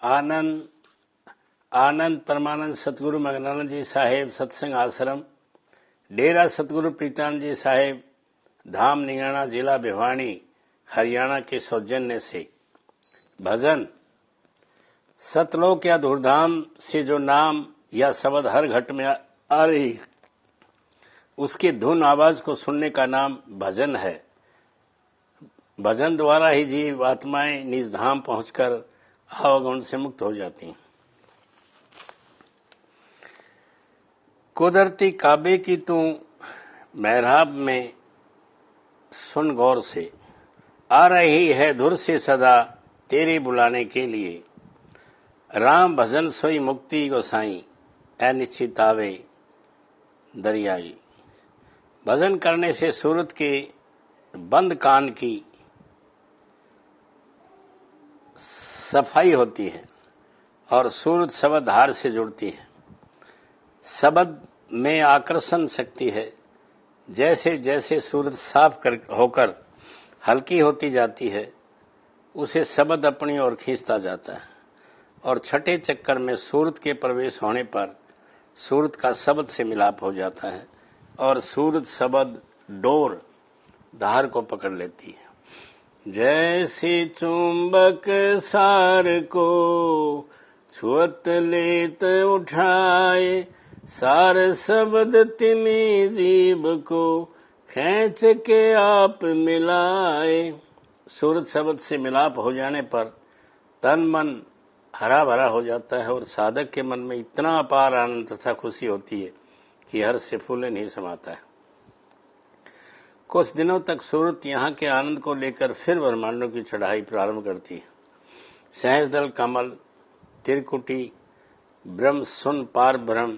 आनंद आनंद परमानंद सतगुरु मगनानंद जी साहेब सत्संग आश्रम, डेरा सतगुरु प्रीतानंद जी साहेब, धाम निंगाना, जिला भिवानी, हरियाणा के सौजन्य से भजन। सतलोक या धूर्धाम से जो नाम या शब्द हर घट में आ रही, उसकी धुन आवाज को सुनने का नाम भजन है। भजन द्वारा ही जीव आत्माएं निज धाम पहुंचकर आवागमन से मुक्त हो जाती हैं। कुदरती काबे की तू मेहराब में सुन गौर से, आ रही है धुर से सदा तेरे बुलाने के लिए। राम भजन सोई मुक्ति गोसाई, अनिश्चित आवे दरियाई। भजन करने से सूरत के बंद कान की सफाई होती है और सूरत शब्द धार से जुड़ती है। शब्द में आकर्षण शक्ति है। जैसे जैसे सूरत साफ होकर हल्की होती जाती है, उसे शब्द अपनी ओर खींचता जाता है और छठे चक्कर में सूरत के प्रवेश होने पर सूरत का शब्द से मिलाप हो जाता है और सूरत शब्द डोर धार को पकड़ लेती है। जैसे चुंबक सार को छुअत लेत उठाए, सार शब्द तिमी जीव को खींच के आप मिलाए। सूरत शब्द से मिलाप हो जाने पर तन मन हरा भरा हो जाता है और साधक के मन में इतना अपार आनंद तथा खुशी होती है कि हर्ष से फूले नहीं समाता है। कुछ दिनों तक सूरत यहाँ के आनंद को लेकर फिर ब्रह्मांडों की चढ़ाई प्रारंभ करती है। सहस्रदल कमल, त्रिकुटी, ब्रह्म सुन पार ब्रह्म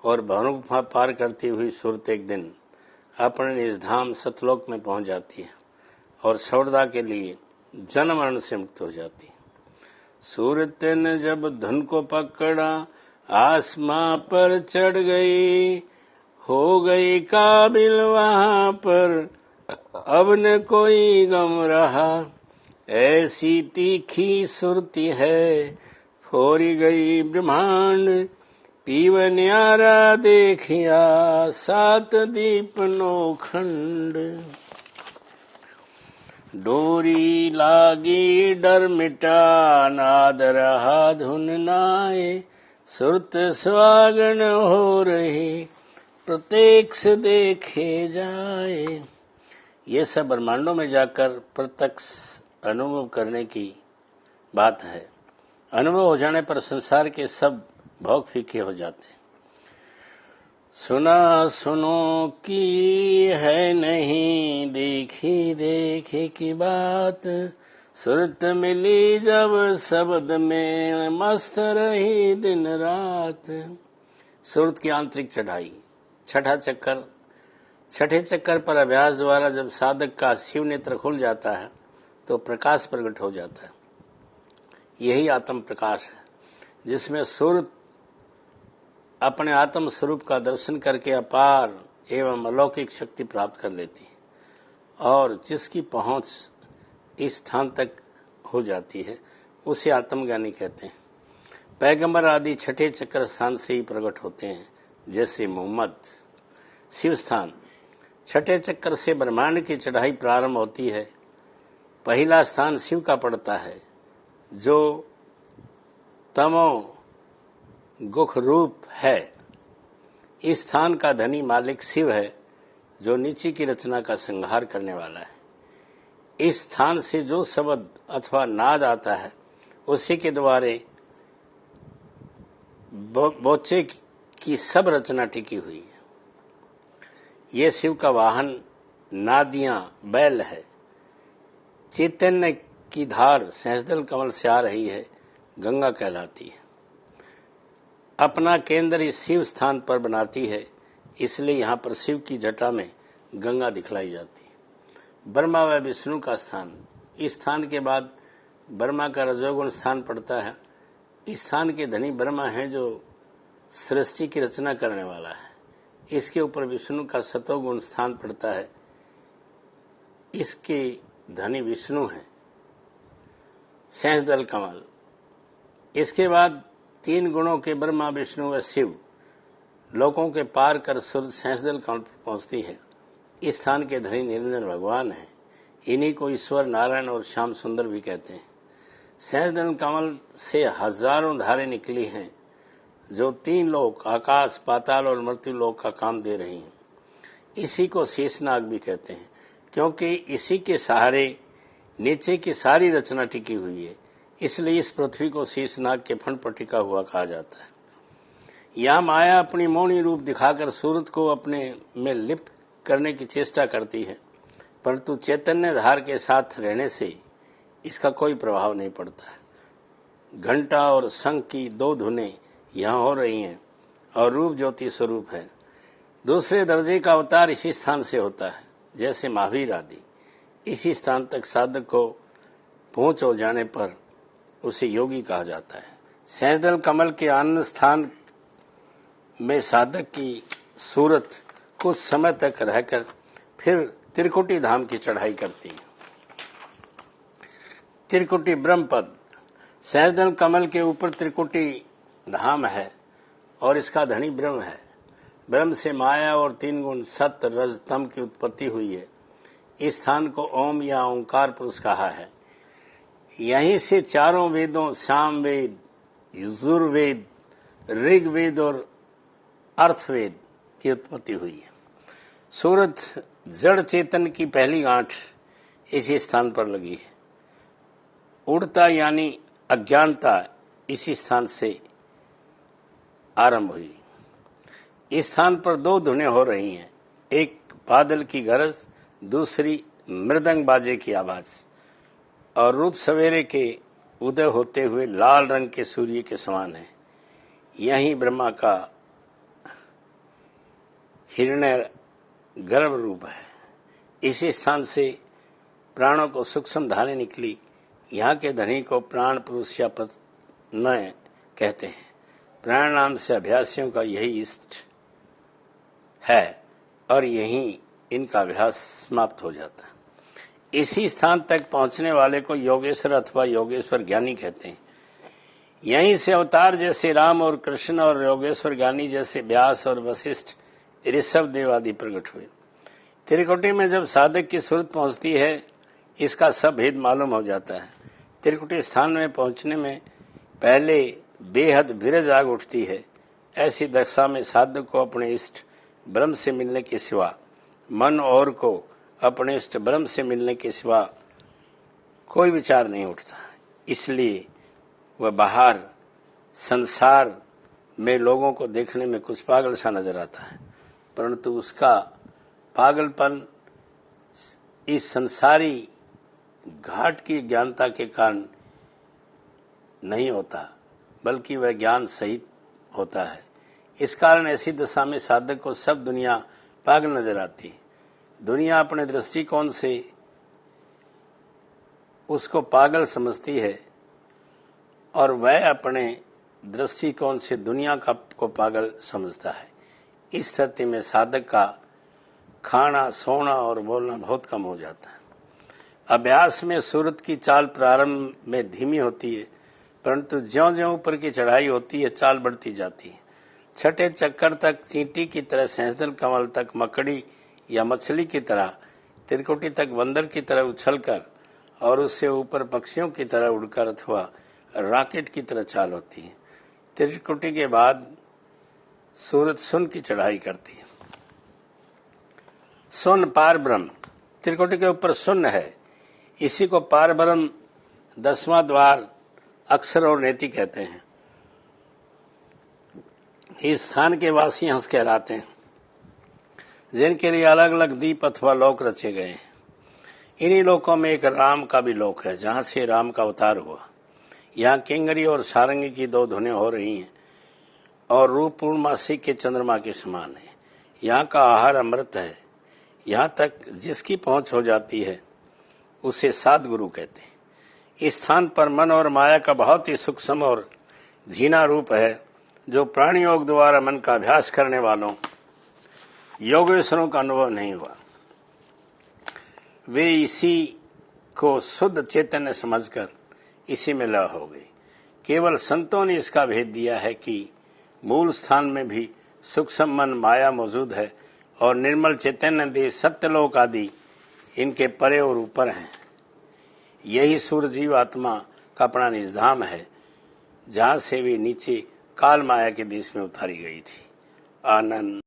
और भवनुगुफा पार करती हुई सूरत एक दिन अपने निज धाम सतलोक में पहुंच जाती है और सौरदा के लिए जन्म मरण से मुक्त हो जाती है। सूरत ने जब धुन को पकड़ा, आसमां पर चढ़ गई, हो गई काबिल वहां पर अब न कोई गम रहा। ऐसी तीखी सुरती है, फोरी गई ब्रह्मांड, पीव न्यारा देखिया, सात दीप नौखंड। डोरी लागी डर मिटा, नाद रहा धुन नाए, सुरत स्वागन हो रही, प्रत्यक्ष देखे जाए। ये सब ब्रह्मांडों में जाकर प्रत्यक्ष अनुभव करने की बात है। अनुभव हो जाने पर संसार के सब भोग फीके हो जाते हैं। सुना सुनो की है नहीं, देखी देखी की बात, सुरत मिली जब शब्द में मस्त रही दिन रात। सुरत की आंतरिक चढ़ाई, छठे चक्कर पर अभ्यास द्वारा जब साधक का शिव नेत्र खुल जाता है तो प्रकाश प्रकट हो जाता है। यही आत्म प्रकाश है जिसमें सूरत अपने आत्म स्वरूप का दर्शन करके अपार एवं अलौकिक शक्ति प्राप्त कर लेती है और जिसकी पहुंच इस स्थान तक हो जाती है उसे आत्मज्ञानी कहते हैं। पैगंबर आदि छठे चक्र स्थान से ही प्रकट होते हैं, जैसे मोहम्मद। शिव स्थान छठे चक्र से ब्रह्मांड की चढ़ाई प्रारंभ होती है। पहला स्थान शिव का पड़ता है जो तमो गुख रूप है। इस स्थान का धनी मालिक शिव है जो नीचे की रचना का संहार करने वाला है। इस स्थान से जो शब्द अथवा नाद आता है उसी के द्वारे बोचे की सब रचना टिकी हुई है। ये शिव का वाहन नादियां बैल है। चैतन्य की धार सहस्रदल कमल से आ रही है, गंगा कहलाती है। अपना केंद्र इस शिव स्थान पर बनाती है, इसलिए यहाँ पर शिव की जटा में गंगा दिखलाई जाती है। ब्रह्मा व विष्णु का स्थान, इस स्थान के बाद ब्रह्मा का रजोगुण स्थान पड़ता है। इस स्थान के धनी ब्रह्मा है जो सृष्टि की रचना करने वाला है। इसके ऊपर विष्णु का सतोगुण स्थान पड़ता है। इसके धनी विष्णु हैं। सहस्रदल कमल, इसके बाद 3 गुणों के ब्रह्मा विष्णु व शिव लोकों के पार कर सूरत सहस्त्रदल कमल पर पहुंचती है। इस स्थान के धनी निरंजन भगवान हैं। इन्हीं को ईश्वर, नारायण और श्याम सुंदर भी कहते हैं। सहस्त्रदल कमल से हजारों धारें निकली हैं जो 3 लोक, आकाश, पाताल और मृत्यु लोक का काम दे रही हैं। इसी को शेषनाग भी कहते हैं, क्योंकि इसी के सहारे नीचे की सारी रचना टिकी हुई है। इसलिए इस पृथ्वी को शेषनाग के फण पर टिका हुआ कहा जाता है। यह माया अपनी मौनी रूप दिखाकर सूरत को अपने में लिप्त करने की चेष्टा करती है, परंतु चैतन्य धार के साथ रहने से इसका कोई प्रभाव नहीं पड़ता है। घंटा और शंख की 2 धुनें यहाँ हो रही हैं और रूप ज्योति स्वरूप है। दूसरे दर्जे का अवतार इसी स्थान से होता है, जैसे महावीर आदि। इसी स्थान तक साधक को पहुंच हो जाने पर उसे योगी कहा जाता है। सहस्त्रदल कमल के आनंद स्थान में साधक की सूरत कुछ समय तक रहकर फिर त्रिकुटी धाम की चढ़ाई करती है। त्रिकुटी ब्रह्म पद। सहस्त्रदल कमल के ऊपर त्रिकुटी धाम है और इसका धनी ब्रह्म है। ब्रह्म से माया और 3 गुण सत्य, रज, तम की उत्पत्ति हुई है। इस स्थान को ओम या ओंकार पुरुष कहा है। यहीं से 4 वेदों सामवेद, यजुर्वेद, ऋग्वेद और अर्थवेद की उत्पत्ति हुई है। सूरत जड़ चेतन की पहली गांठ इसी स्थान पर लगी है। उड़ता यानी अज्ञानता इसी स्थान से आरंभ हुई। इस स्थान पर 2 धुनें हो रही हैं, एक बादल की गरज, दूसरी मृदंग बाजे की आवाज। और रूप सवेरे के उदय होते हुए लाल रंग के सूर्य के समान है। यही ब्रह्मा का हिरण्य गर्भ रूप है। इसी स्थान से प्राणों को सूक्ष्म धारें निकली। यहाँ के धनी को प्राण पुरुष या प्रत्यय कहते हैं। प्राण नाम से अभ्यासियों का यही इष्ट है और यहीं इनका अभ्यास समाप्त हो जाता है। इसी स्थान तक पहुंचने वाले को योगेश्वर अथवा योगेश्वर ज्ञानी कहते हैं। यहीं से अवतार जैसे राम और कृष्ण और योगेश्वर ज्ञानी जैसे व्यास और वशिष्ठ, ऋषभ देव आदि प्रकट हुए। त्रिकुटी में जब साधक की सूरत पहुंचती है, इसका सब भेद मालूम हो जाता है। त्रिकुटी स्थान में पहुंचने में पहले बेहद विरज आग उठती है। ऐसी दशा में साधक को अपने इष्ट ब्रह्म से मिलने के सिवा, मन और को अपने इष्ट ब्रह्म से मिलने के सिवा कोई विचार नहीं उठता। इसलिए वह बाहर संसार में लोगों को देखने में कुछ पागल सा नजर आता है, परंतु उसका पागलपन इस संसारी घाट की ज्ञानता के कारण नहीं होता, बल्कि वह ज्ञान सहित होता है। इस कारण ऐसी दशा में साधक को सब दुनिया पागल नजर आती है। दुनिया अपने दृष्टिकोण से उसको पागल समझती है और वह अपने दृष्टिकोण से दुनिया को पागल समझता है। इस स्थिति में साधक का खाना, सोना और बोलना बहुत कम हो जाता है। अभ्यास में सूरत की चाल प्रारंभ में धीमी होती है, परंतु ज्यों-ज्यों ऊपर की चढ़ाई होती है चाल बढ़ती जाती है। छठे चक्कर तक चींटी की तरह, सहस्त्रदल कमल तक मकड़ी या मछली की तरह, त्रिकुटी तक बंदर की तरह उछलकर और उससे ऊपर पक्षियों की तरह उड़कर अथवा रॉकेट की तरह चाल होती है। त्रिकुटी के बाद सूरत सुन की चढ़ाई करती है। सुन पार ब्रह्म। त्रिकुटी के ऊपर सुन है, इसी को पार ब्रह्म, 10वां द्वार, अक्षर और नेति कहते हैं। इस स्थान के वासी हंस कहलाते हैं, जिनके लिए अलग अलग द्वीप अथवा लोक रचे गए हैं। इन्हीं लोकों में एक राम का भी लोक है, जहां से राम का अवतार हुआ। यहाँ किंगरी और सारंगी की 2 धुनें हो रही हैं और रूप पूर्णमासी के चंद्रमा के समान है। यहाँ का आहार अमृत है। यहाँ तक जिसकी पहुंच हो जाती है उसे सद्गुरु कहते हैं। इस स्थान पर मन और माया का बहुत ही सूक्ष्म और झीना रूप है, जो प्राणी योग द्वारा मन का अभ्यास करने वालों योगेश्वरों का अनुभव नहीं हुआ। वे इसी को शुद्ध चैतन्य समझकर इसी में लय हो गई। केवल संतों ने इसका भेद दिया है कि मूल स्थान में भी सूक्ष्म मन माया मौजूद है और निर्मल चैतन्य देह सत्यलोक आदि इनके परे और ऊपर हैं। यही सूर्य जीव आत्मा का अपना निजधाम है, जहां से वे नीचे काल माया के देश में उतारी गई थी। आनंद।